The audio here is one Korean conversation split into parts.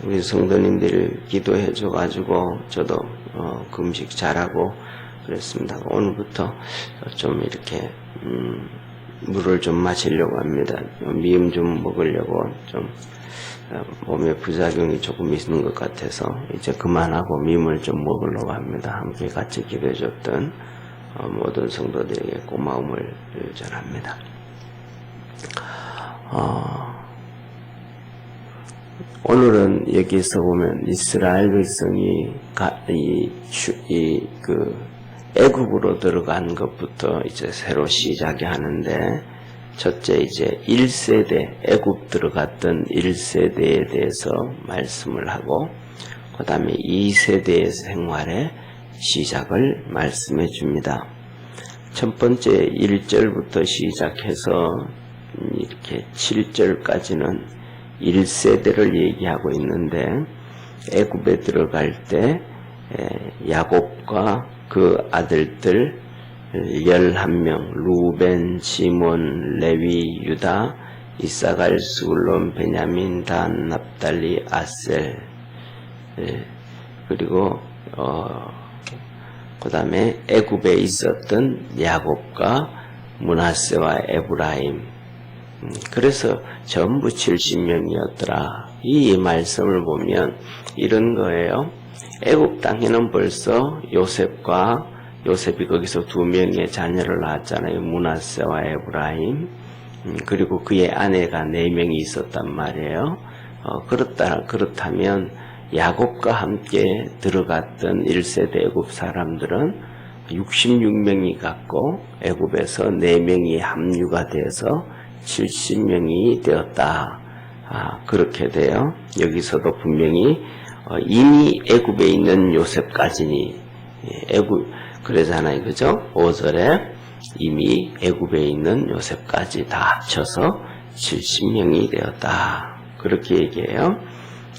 우리 성도님들 기도해 줘가지고 저도 금식 잘하고 그랬습니다. 오늘부터 좀 이렇게 물을 좀 마시려고 합니다. 미음 좀 먹으려고 좀 몸에 부작용이 조금 있는 것 같아서 이제 그만하고 미음을 좀 먹으려고 합니다. 함께 같이 기도해 줬던 모든 성도들에게 고마움을 전합니다. 오늘은 여기서 보면 이스라엘 백성이 애굽으로 들어간 것부터 이제 새로 시작이 하는데, 첫째 이제 1세대, 애굽 들어갔던 1세대에 대해서 말씀을 하고, 그 다음에 2세대의 생활의 시작을 말씀해 줍니다. 첫 번째 1절부터 시작해서 이렇게 7절까지는 1세대를 얘기하고 있는데, 애굽에 들어갈 때 야곱과 그 아들들 11명, 루벤, 시몬, 레위, 유다, 이사갈, 스불론, 베냐민, 단, 납달리, 아셀, 그리고 그 다음에 애굽에 있었던 야곱과 므낫세와 에브라임, 그래서 전부 70명이었더라. 이 말씀을 보면 이런 거예요. 애굽 땅에는 벌써 요셉이 거기서 2명의 자녀를 낳았잖아요. 므낫세와 에브라임. 그리고 그의 아내가 4명이 있었단 말이에요. 그렇다면 야곱과 함께 들어갔던 1세대 애굽 사람들은 66명이 갔고, 애굽에서 4명이 합류가 돼서 70명이 되었다. 그렇게 돼요. 여기서도 분명히 이미 애굽에 있는 요셉까지니, 그러잖아요. 그죠? 5절에 이미 애굽에 있는 요셉까지 다 합쳐서 70명이 되었다. 그렇게 얘기해요.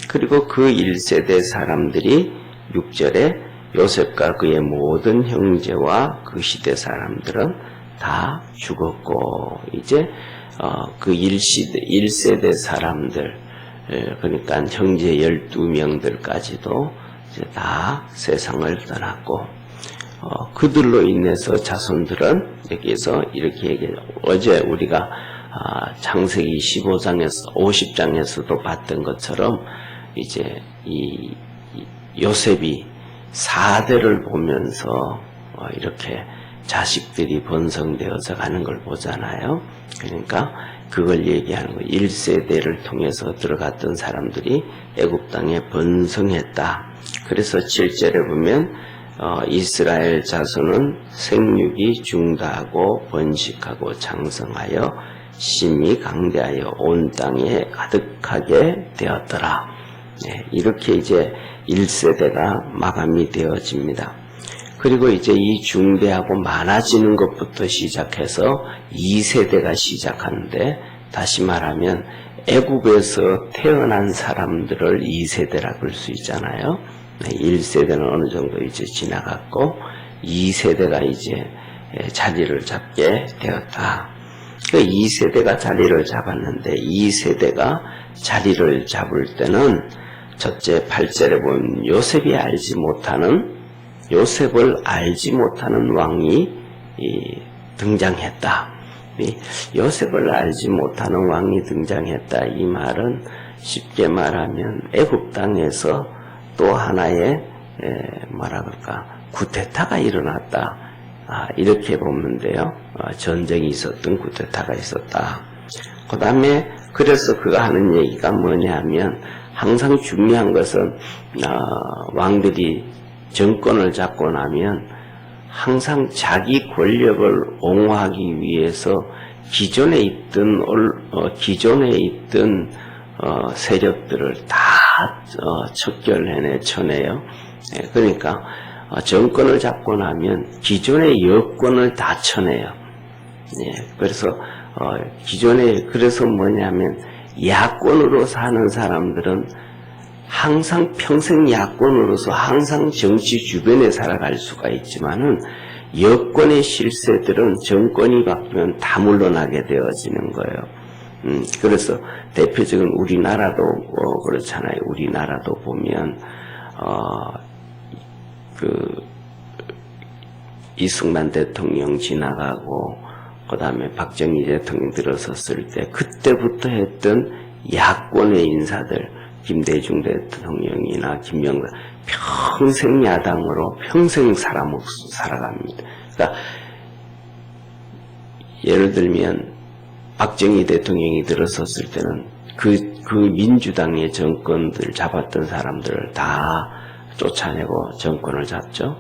그리고 그 1세대 사람들이 6절에 요셉과 그의 모든 형제와 그 시대 사람들은 다 죽었고, 이제 그 1세대 사람들, 그러니까 형제 12명들까지도 이제 다 세상을 떠났고, 그들로 인해서 자손들은 여기서 이렇게 얘기해요. 어제 우리가 창세기 50장에서도 봤던 것처럼 이제 이 요셉이 4대를 보면서 이렇게 자식들이 번성되어서 가는 걸 보잖아요. 그러니까 그걸 얘기하는 거예요. 1세대를 통해서 들어갔던 사람들이 애굽 땅에 번성했다. 그래서 7절에 보면 이스라엘 자손은 생육이 중다하고 번식하고 장성하여 심히 강대하여 온 땅에 가득하게 되었더라. 이렇게 이제 1세대가 마감이 되어집니다. 그리고 이제 이 중대하고 많아지는 것부터 시작해서 2세대가 시작하는데, 다시 말하면 애굽에서 태어난 사람들을 2세대라 그럴 수 있잖아요. 1세대는 어느 정도 이제 지나갔고 2세대가 이제 자리를 잡게 되었다. 2세대가 자리를 잡았는데, 2세대가 자리를 잡을 때는 첫째 8절에 보면 요셉을 알지 못하는 왕이 등장했다. 요셉을 알지 못하는 왕이 등장했다. 이 말은 쉽게 말하면 애굽 땅에서 또 하나의 쿠데타가 일어났다. 이렇게 보면 돼요. 전쟁이 있었던 쿠데타가 있었다. 그 다음에 그래서 그가 하는 얘기가 뭐냐면, 항상 중요한 것은 왕들이 정권을 잡고 나면 항상 자기 권력을 옹호하기 위해서 기존에 있던 세력들을 다 쳐내요. 그러니까 정권을 잡고 나면 기존의 여권을 다 쳐내요. 그래서 그래서 뭐냐면, 야권으로 사는 사람들은 항상 평생 야권으로서 항상 정치 주변에 살아갈 수가 있지만은, 여권의 실세들은 정권이 바뀌면 다 물러나게 되어지는 거예요. 그래서 대표적인 우리나라도 그렇잖아요. 우리나라도 보면 이승만 대통령 지나가고 그다음에 박정희 대통령 들어섰을 때 그때부터 했던 야권의 인사들 김대중 대통령이나 김영삼 평생 야당으로 평생 살아갑니다. 그러니까 예를 들면 박정희 대통령이 들어섰을 때는 그 민주당의 정권들 잡았던 사람들을 다 쫓아내고 정권을 잡죠.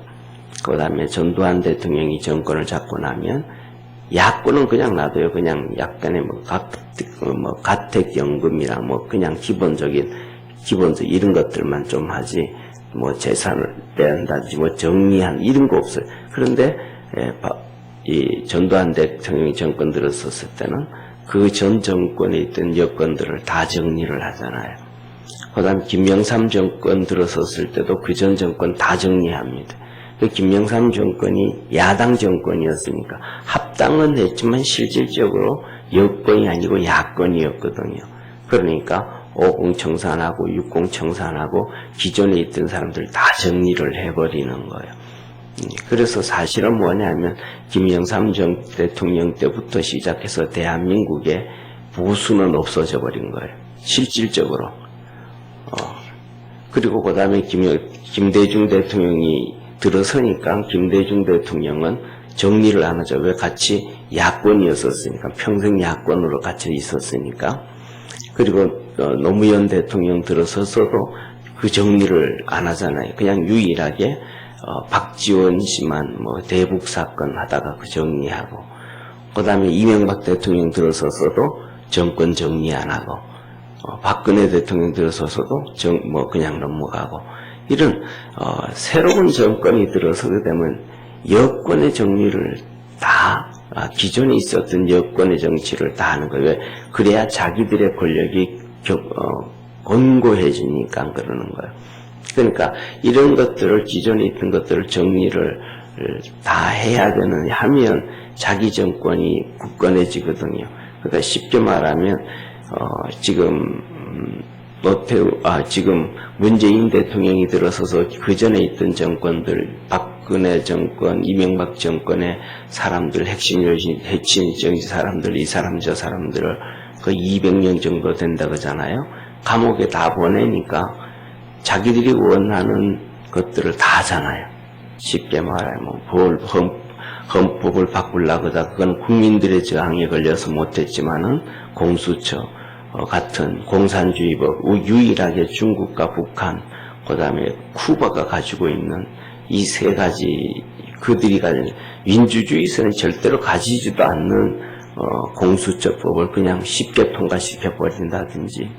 그 다음에 전두환 대통령이 정권을 잡고 나면 야권은 그냥 놔둬요. 그냥 약간의 가택연금이랑 그냥 기본적인 이런 것들만 좀 하지, 재산을 떼한다든지, 정리한, 이런 거 없어요. 그런데, 이 전두환 대통령이 정권 들었었을 때는 그 전 정권에 있던 여건들을 다 정리를 하잖아요. 그 다음에 김영삼 정권 들어섰을 때도 그 전 정권 다 정리합니다. 그 김영삼 정권이 야당 정권이었으니까 합당은 했지만 실질적으로 여권이 아니고 야권이었거든요. 그러니까 50 청산하고 60 청산하고 기존에 있던 사람들 다 정리를 해버리는 거예요. 그래서 사실은 뭐냐면 김영삼 대통령 때부터 시작해서 대한민국의 보수는 없어져 버린 거예요. 실질적으로. 그리고 그 다음에 김대중 대통령이 들어서니까 김대중 대통령은 정리를 안 하죠. 왜? 같이 야권이었었으니까. 평생 야권으로 같이 있었으니까. 그리고 노무현 대통령 들어서서도 그 정리를 안 하잖아요. 그냥 유일하게 박지원 씨만 대북 사건 하다가 그 정리하고, 그 다음에 이명박 대통령 들어서서도 정권 정리 안 하고, 박근혜 대통령 들어서서도 그냥 넘어가고, 이런 새로운 정권이 들어서게 되면 여권의 정리를 다 기존에 있었던 여권의 정치를 다 하는 거예요. 왜? 그래야 자기들의 권력이 견고해지니까 그러는 거예요. 그러니까 이런 것들을 기존에 있던 것들을 정리를 다 해야 하면 자기 정권이 굳건해지거든요. 그러니까 쉽게 말하면 지금 지금 문재인 대통령이 들어서서 그 전에 있던 정권들, 박근혜 정권, 이명박 정권의 사람들, 핵심 정치 사람들, 이 사람 저 사람들을 거의 200년 정도 된다 그러잖아요. 감옥에 다 보내니까 자기들이 원하는 것들을 다 하잖아요. 쉽게 말하면 헌법을 바꾸려고 하다 그건 국민들의 저항에 걸려서 못했지만은 공수처 같은 공산주의법, 유일하게 중국과 북한, 그 다음에 쿠바가 가지고 있는 이 세 가지, 그들이 가진 민주주의에서는 절대로 가지지도 않는 공수처법을 그냥 쉽게 통과시켜 버린다든지,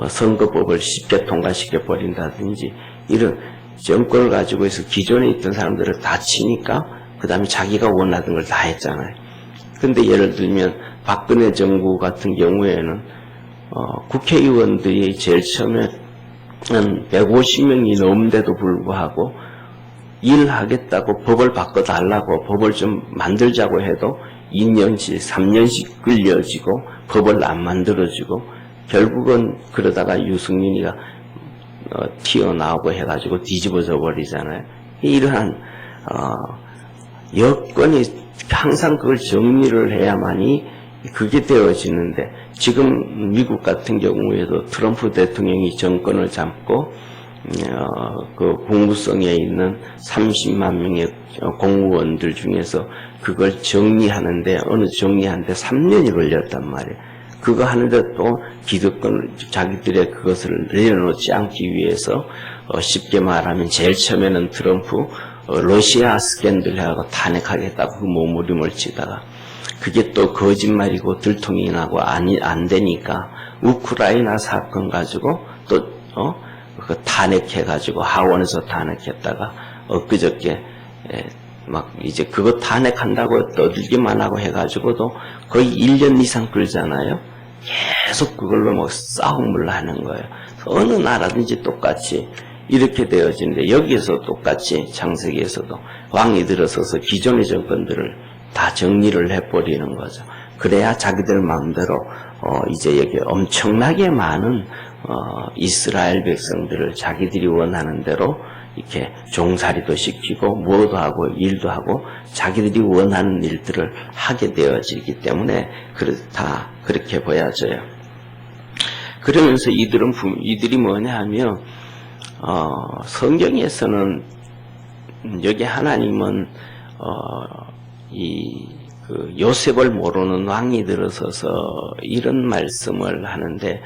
선거법을 쉽게 통과시켜 버린다든지, 이런 정권을 가지고 있어 기존에 있던 사람들을 다 치니까 그 다음에 자기가 원하던 걸 다 했잖아요. 근데 예를 들면 박근혜 정부 같은 경우에는 국회의원들이 제일 처음에 한 150명이 넘는데도 불구하고 일하겠다고 법을 바꿔달라고 법을 좀 만들자고 해도 2년씩 3년씩 끌려지고 법을 안 만들어지고 결국은 그러다가 유승민이가 튀어나오고 해가지고 뒤집어져 버리잖아요. 이러한 여건이 항상 그걸 정리를 해야만이 그게 되어지는데, 지금 미국 같은 경우에도 트럼프 대통령이 정권을 잡고 그 국무성에 있는 30만 명의 공무원들 중에서 그걸 정리하는데 정리하는데 3년이 걸렸단 말이에요. 그거 하는데 또 기득권 자기들의 그것을 내려놓지 않기 위해서 쉽게 말하면 제일 처음에는 트럼프 러시아 스캔들하고 탄핵하겠다고 그 몸부림을 치다가 그게 또 거짓말이고 들통이 나고 안 되니까 우크라이나 사건 가지고 또 그 탄핵해가지고 하원에서 탄핵했다가 엊그저께 막 이제 그거 탄핵한다고 떠들기만 하고 해가지고도 거의 1년 이상 끌잖아요. 계속 그걸로 싸움을 하는 거예요. 어느 나라든지 똑같이 이렇게 되어지는데, 여기에서 똑같이 창세기에서도 왕이 들어서서 기존의 정권들을 다 정리를 해버리는 거죠. 그래야 자기들 마음대로 이제 여기 엄청나게 많은 이스라엘 백성들을 자기들이 원하는 대로 이렇게 종살이도 시키고 뭐도 하고 일도 하고 자기들이 원하는 일들을 하게 되어지기 때문에 다 그렇게 보여져요. 그러면서 이들이 뭐냐 하면 성경에서는 여기 하나님은 그 요셉을 모르는 왕이 들어서서 이런 말씀을 하는데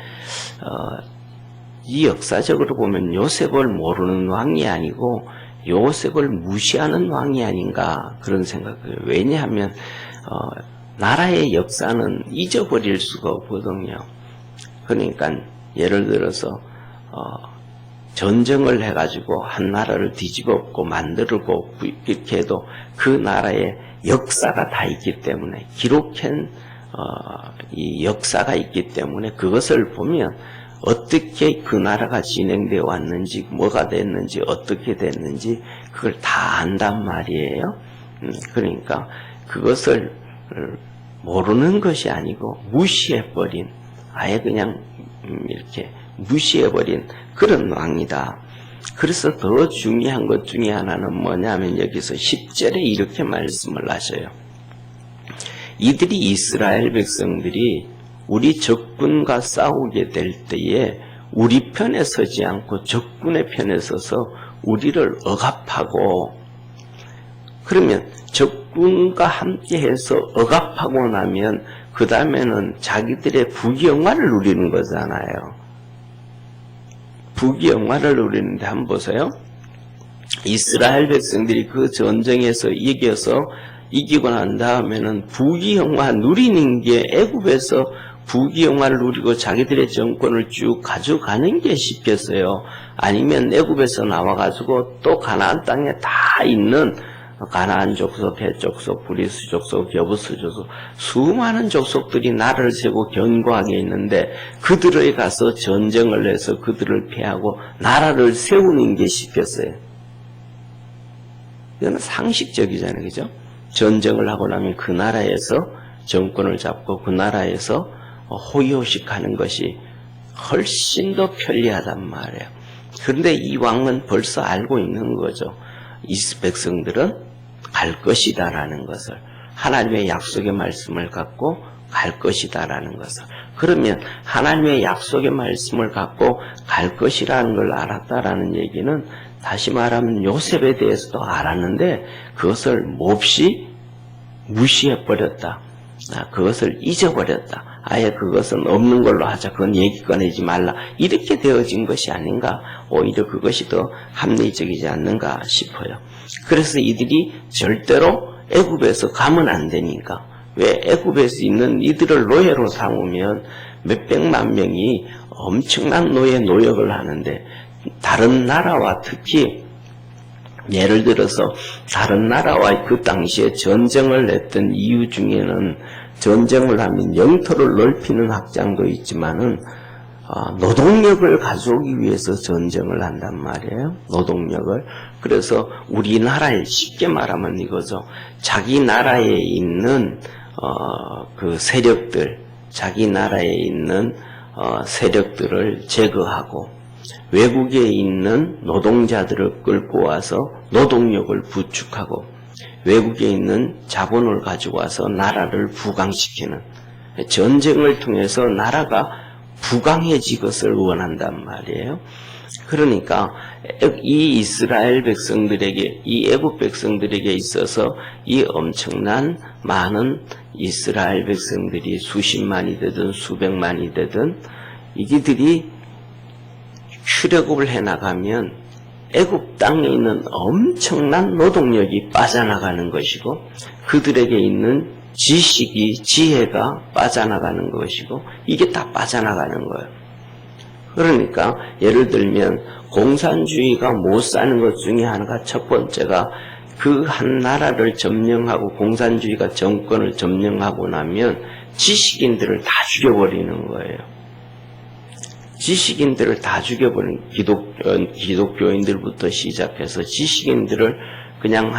이 역사적으로 보면 요셉을 모르는 왕이 아니고 요셉을 무시하는 왕이 아닌가 그런 생각을. 왜냐하면 나라의 역사는 잊어버릴 수가 없거든요. 그러니까 예를 들어서 전쟁을 해가지고 한 나라를 뒤집어엎고 만들고 이렇게 해도 그 나라의 역사가 다 있기 때문에 기록한 이 역사가 있기 때문에 그것을 보면 어떻게 그 나라가 진행되어 왔는지 뭐가 됐는지 어떻게 됐는지 그걸 다 안단 말이에요. 그러니까 그것을 모르는 것이 아니고 무시해버린 아예 그냥 이렇게 무시해버린 그런 왕이다. 그래서 더 중요한 것 중에 하나는 뭐냐면 여기서 10절에 이렇게 말씀을 하셔요. 이들이 이스라엘 백성들이 우리 적군과 싸우게 될 때에 우리 편에 서지 않고 적군의 편에 서서 우리를 억압하고, 그러면 적군과 함께해서 억압하고 나면 그 다음에는 자기들의 부귀영화를 누리는 거잖아요. 부귀영화를 누리는데 한번 보세요. 이스라엘 백성들이 그 전쟁에서 이기고 난 다음에는 부귀영화 누리는 게 애굽에서 부귀영화를 누리고 자기들의 정권을 쭉 가져가는 게 쉽겠어요? 아니면 애굽에서 나와가지고 또 가나안 땅에 다 있는 가나안 족속, 헷 족속, 브리스 족속, 여부스 족속 수많은 족속들이 나라를 세우고 견고하게 있는데 그들에 가서 전쟁을 해서 그들을 패하고 나라를 세우는 게 쉽겠어요? 이건 상식적이잖아요, 그죠? 전쟁을 하고 나면 그 나라에서 정권을 잡고 그 나라에서 호의호식하는 것이 훨씬 더 편리하단 말이에요. 그런데 이 왕은 벌써 알고 있는 거죠. 이 백성들은 갈 것이다라는 것을, 하나님의 약속의 말씀을 갖고 갈 것이다라는 것을. 그러면 하나님의 약속의 말씀을 갖고 갈 것이라는 걸 알았다라는 얘기는 다시 말하면 요셉에 대해서도 알았는데 그것을 몹시 무시해버렸다. 그것을 잊어버렸다. 아예 그것은 없는 걸로 하자. 그건 얘기 꺼내지 말라. 이렇게 되어진 것이 아닌가. 오히려 그것이 더 합리적이지 않는가 싶어요. 그래서 이들이 절대로 애굽에서 가면 안 되니까. 왜 애굽에서 있는 이들을 노예로 삼으면 몇백만 명이 엄청난 노역을 하는데 다른 나라와 특히 예를 들어서 다른 나라와 그 당시에 전쟁을 했던 이유 중에는 전쟁을 하면 영토를 넓히는 확장도 있지만은 노동력을 가져오기 위해서 전쟁을 한단 말이에요. 노동력을. 그래서 우리나라에 쉽게 말하면 이거죠. 자기 나라에 있는 그 세력들, 자기 나라에 있는 세력들을 제거하고 외국에 있는 노동자들을 끌고 와서 노동력을 부축하고 외국에 있는 자본을 가지고 와서 나라를 부강시키는, 전쟁을 통해서 나라가 부강해질 것을 원한단 말이에요. 그러니까 이 이스라엘 백성들에게, 이 애굽 백성들에게 있어서 이 엄청난 많은 이스라엘 백성들이 수십만이 되든 수백만이 되든 이들이 출애굽을 해나가면 애굽 땅에 있는 엄청난 노동력이 빠져나가는 것이고 그들에게 있는 지식이, 지혜가 빠져나가는 것이고 이게 다 빠져나가는 거예요. 그러니까 예를 들면 공산주의가 못 사는 것 중에 하나가 첫 번째가 그 한 나라를 점령하고 공산주의가 정권을 점령하고 나면 지식인들을 다 죽여버리는 거예요. 지식인들을 다 죽여버린 기독교인들부터 시작해서 지식인들을 그냥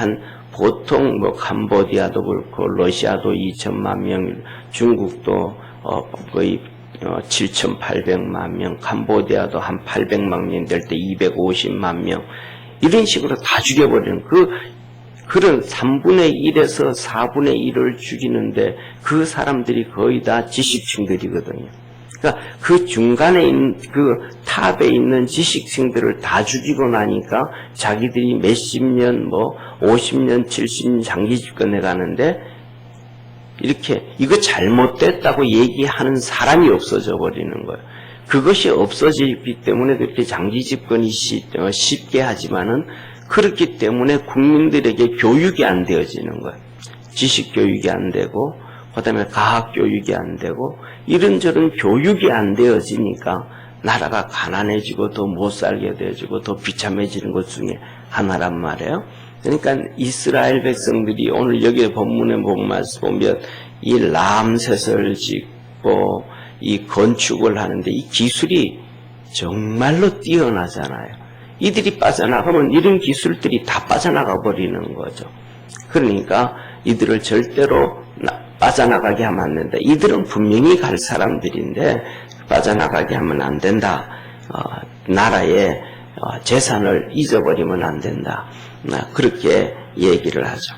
보통 캄보디아도 그렇고 러시아도 2천만 명, 중국도 거의 7,800만 명, 캄보디아도 한 800만 명 될 때 250만 명, 이런 식으로 다 죽여버리는 그런 3분의 1에서 4분의 1을 죽이는데 그 사람들이 거의 다 지식층들이거든요. 그러니까 그 중간에 있는 그 탑에 있는 지식층들을 다 죽이고 나니까 자기들이 몇십 년, 50년, 70년 장기 집권해 가는데 이렇게 이거 잘못됐다고 얘기하는 사람이 없어져 버리는 거예요. 그것이 없어지기 때문에 그렇게 장기 집권이 쉽게 하지만은 그렇기 때문에 국민들에게 교육이 안 되어지는 거예요. 지식 교육이 안 되고, 그 다음에 과학 교육이 안 되고, 이런저런 교육이 안 되어지니까 나라가 가난해지고 더 못 살게 되어지고 더 비참해지는 것 중에 하나란 말이에요. 그러니까 이스라엘 백성들이 오늘 여기 본문에 보면 이 람셋을 짓고 이 건축을 하는데 이 기술이 정말로 뛰어나잖아요. 이들이 빠져나가면 이런 기술들이 다 빠져나가 버리는 거죠. 그러니까 이들을 절대로 빠져나가게 하면 안 된다. 이들은 분명히 갈 사람들인데 빠져나가게 하면 안 된다. 나라의 재산을 잊어버리면 안 된다. 그렇게 얘기를 하죠.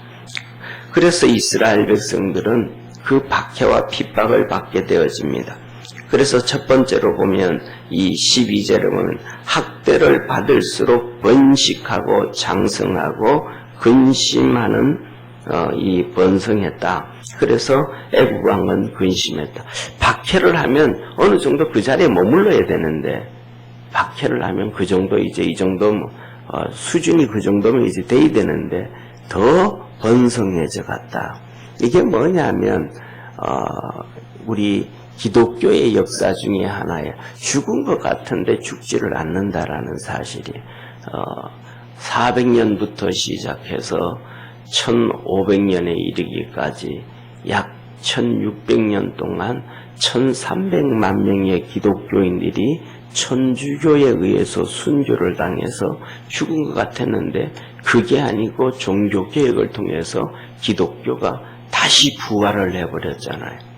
그래서 이스라엘 백성들은 그 박해와 핍박을 받게 되어집니다. 그래서 첫 번째로 보면 이 12절에 보면 학대를 받을수록 번식하고 장성하고 근심하는 이 번성했다. 그래서 애국 왕은 근심했다. 박해를 하면 어느 정도 그 자리에 머물러야 되는데 박해를 하면 그 정도 이제 이 정도 수준이 그 정도면 이제 돼야 되는데 더 번성해져 갔다. 이게 뭐냐면 우리 기독교의 역사 중에 하나에 죽은 것 같은데 죽지를 않는다라는 사실이 400년부터 시작해서 1500년에 이르기까지 약 1600년 동안 1300만 명의 기독교인들이 천주교에 의해서 순교를 당해서 죽은 것 같았는데 그게 아니고 종교개혁을 통해서 기독교가 다시 부활을 해버렸잖아요.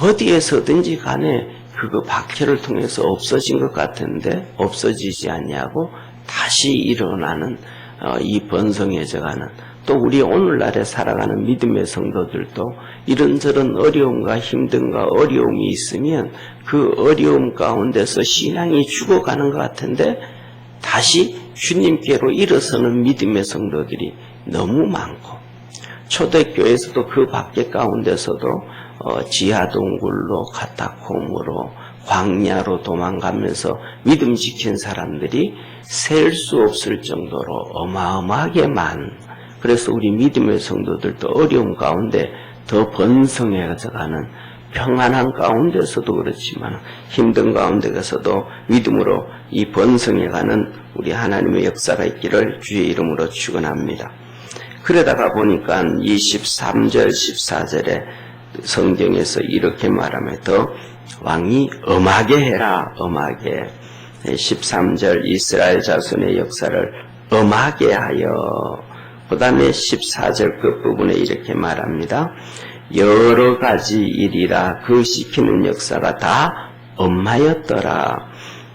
어디에서든지 간에 그거 박해를 통해서 없어진 것 같은데 없어지지 않냐고 다시 일어나는 이 번성해져가는 또 우리 오늘날에 살아가는 믿음의 성도들도 이런저런 어려움과 힘든가 어려움이 있으면 그 어려움 가운데서 신앙이 죽어가는 것 같은데 다시 주님께로 일어서는 믿음의 성도들이 너무 많고 초대교회에서도 그 밖에 가운데서도 지하동굴로 카타콤으로 광야로 도망가면서 믿음 지킨 사람들이 셀 수 없을 정도로 어마어마하게 많은 그래서 우리 믿음의 성도들도 어려움 가운데 더 번성해서 가는 평안한 가운데서도 그렇지만 힘든 가운데서도 믿음으로 이 번성해가는 우리 하나님의 역사가 있기를 주의 이름으로 축원합니다. 그러다가 보니까 23절 14절에 성경에서 이렇게 말하면서 왕이 엄하게 해라 엄하게 13절 이스라엘 자손의 역사를 엄하게 하여 그 다음에 14절 끝부분에 이렇게 말합니다. 여러 가지 일이라 그 시키는 역사가 다 엄하였더라.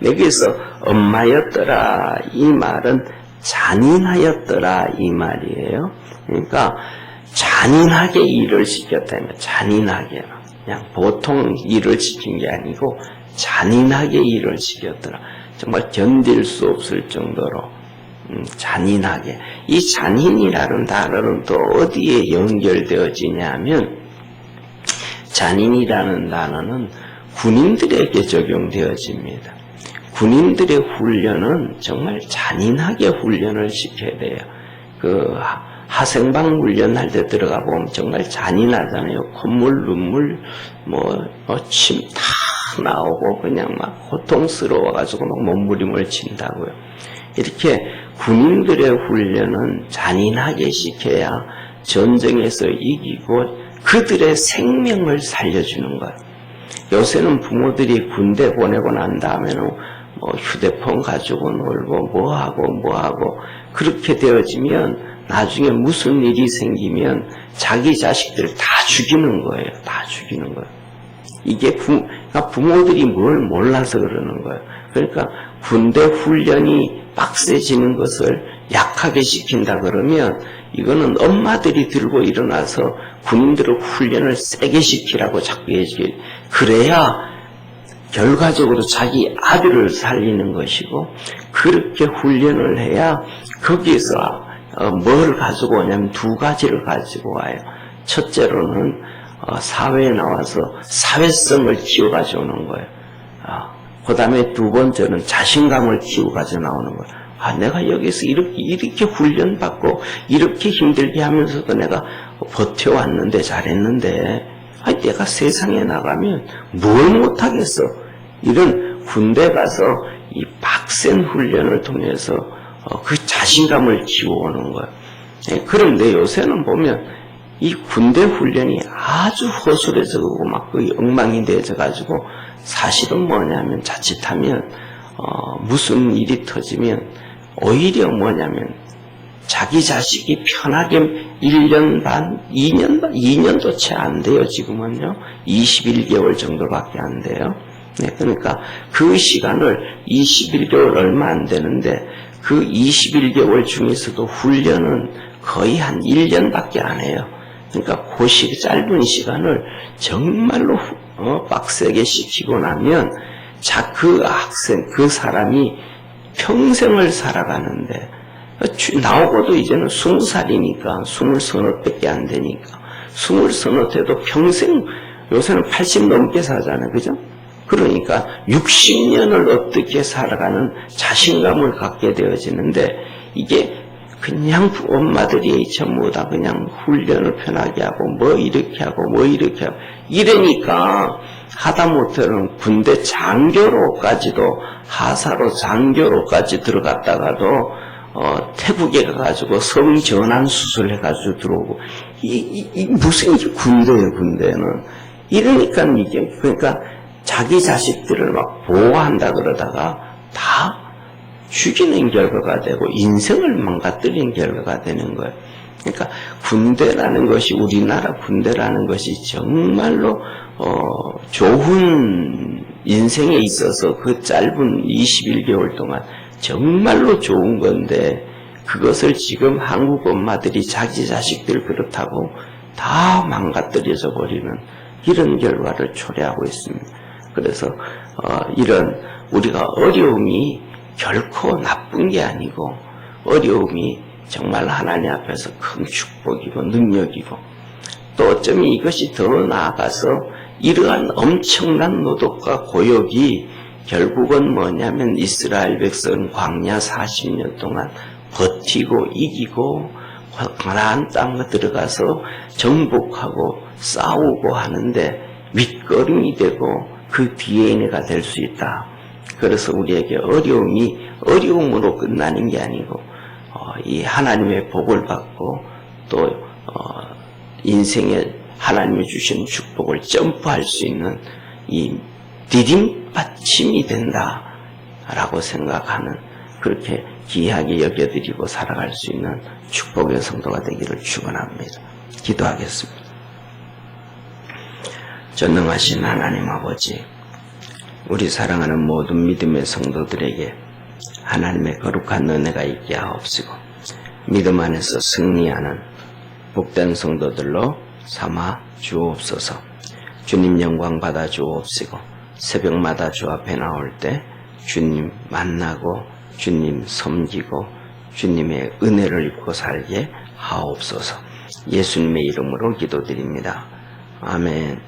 여기서 엄하였더라 이 말은 잔인하였더라 이 말이에요. 그러니까 잔인하게 일을 시켰다면 잔인하게 그냥 보통 일을 시킨 게 아니고 잔인하게 일을 시켰더라. 정말 견딜 수 없을 정도로 잔인하게. 이 잔인이라는 단어는 또 어디에 연결되어지냐면 잔인이라는 단어는 군인들에게 적용되어집니다. 군인들의 훈련은 정말 잔인하게 훈련을 시켜야 돼요. 그 하생방 훈련할 때 들어가 보면 정말 잔인하잖아요. 콧물, 눈물, 침 다 나오고 그냥 막 고통스러워가지고 막 몸부림을 친다고요. 이렇게 군인들의 훈련은 잔인하게 시켜야 전쟁에서 이기고 그들의 생명을 살려주는 거예요. 요새는 부모들이 군대 보내고 난 다음에는 뭐 휴대폰 가지고 놀고 뭐하고 그렇게 되어지면 나중에 무슨 일이 생기면 자기 자식들을 다 죽이는 거예요. 다 죽이는 거예요. 이게 부모들이 뭘 몰라서 그러는 거예요. 그러니까 군대 훈련이 빡세지는 것을 약하게 시킨다 그러면 이거는 엄마들이 들고 일어나서 군인들을 훈련을 세게 시키라고 자꾸 얘기해요. 그래야 결과적으로 자기 아들을 살리는 것이고, 그렇게 훈련을 해야 거기에서 뭘 가지고 오냐면 두 가지를 가지고 와요. 첫째로는 사회에 나와서 사회성을 키워가지고 오는 거예요. 그 다음에 두 번째는 자신감을 키워가지고 나오는 거예요. 내가 여기서 이렇게 훈련받고 이렇게 힘들게 하면서도 내가 버텨왔는데, 잘했는데, 내가 세상에 나가면 뭘 못하겠어. 이런 군대 가서 이 빡센 훈련을 통해서 그 자신감을 키워오는 거예요. 그런데 요새는 보면 이 군대 훈련이 아주 허술해져가고 막 그 엉망이 되어져가지고, 사실은 뭐냐면 자칫하면 무슨 일이 터지면 오히려 뭐냐면 자기 자식이 편하게 1년 반, 2년도 채 안 돼요. 지금은요. 21개월 정도밖에 안 돼요. 그러니까 그 시간을 21개월 얼마 안 되는데 그 21개월 중에서도 훈련은 거의 한 1년밖에 안 해요. 그러니까 그 짧은 시간을 정말로 빡세게 시키고 나면 그 학생, 그 사람이 평생을 살아가는데, 나오고도 이제는 20살이니까 20서너 안 되니까 20서너 돼도 평생, 요새는 80 넘게 살잖아요. 그죠? 그러니까 60년을 어떻게 살아가는 자신감을 갖게 되어지는데, 이게 그냥 엄마들이 전부 다 그냥 훈련을 편하게 하고 뭐 이렇게 하고 이러니까 하다못해는 군대 장교로까지도, 하사로 장교로까지 들어갔다가도 태국에 가가지고 성전환 수술해가지고 들어오고, 무슨 이게 군대예요. 군대는 이러니까 이게, 그러니까 자기 자식들을 막 보호한다 그러다가 다 죽이는 결과가 되고 인생을 망가뜨리는 결과가 되는 거예요. 그러니까 군대라는 것이, 우리나라 군대라는 것이 정말로 좋은, 인생에 있어서 그 짧은 21개월 동안 정말로 좋은 건데, 그것을 지금 한국 엄마들이 자기 자식들 그렇다고 다 망가뜨려져 버리는 이런 결과를 초래하고 있습니다. 그래서 이런 우리가 어려움이 결코 나쁜 게 아니고, 어려움이 정말 하나님 앞에서 큰 축복이고 능력이고, 또 어쩌면 이것이 더 나아가서 이러한 엄청난 노력과 고역이 결국은 뭐냐면 이스라엘 백성은 광야 40년 동안 버티고 이기고 가나안 땅에 들어가서 정복하고 싸우고 하는데 윗거름이 되고 그 뒤에 내가 될 수 있다. 그래서 우리에게 어려움이 어려움으로 끝나는 게 아니고 이 하나님의 복을 받고 또 인생에 하나님이 주신 축복을 점프할 수 있는 이 디딤받침이 된다라고 생각하는, 그렇게 귀하게 여겨드리고 살아갈 수 있는 축복의 성도가 되기를 축원합니다. 기도하겠습니다. 전능하신 하나님 아버지, 우리 사랑하는 모든 믿음의 성도들에게 하나님의 거룩한 은혜가 있게 하옵시고, 믿음 안에서 승리하는 복된 성도들로 삼아 주옵소서. 주님 영광 받아 주옵시고, 새벽마다 주 앞에 나올 때 주님 만나고 주님 섬기고 주님의 은혜를 입고 살게 하옵소서. 예수님의 이름으로 기도드립니다. 아멘.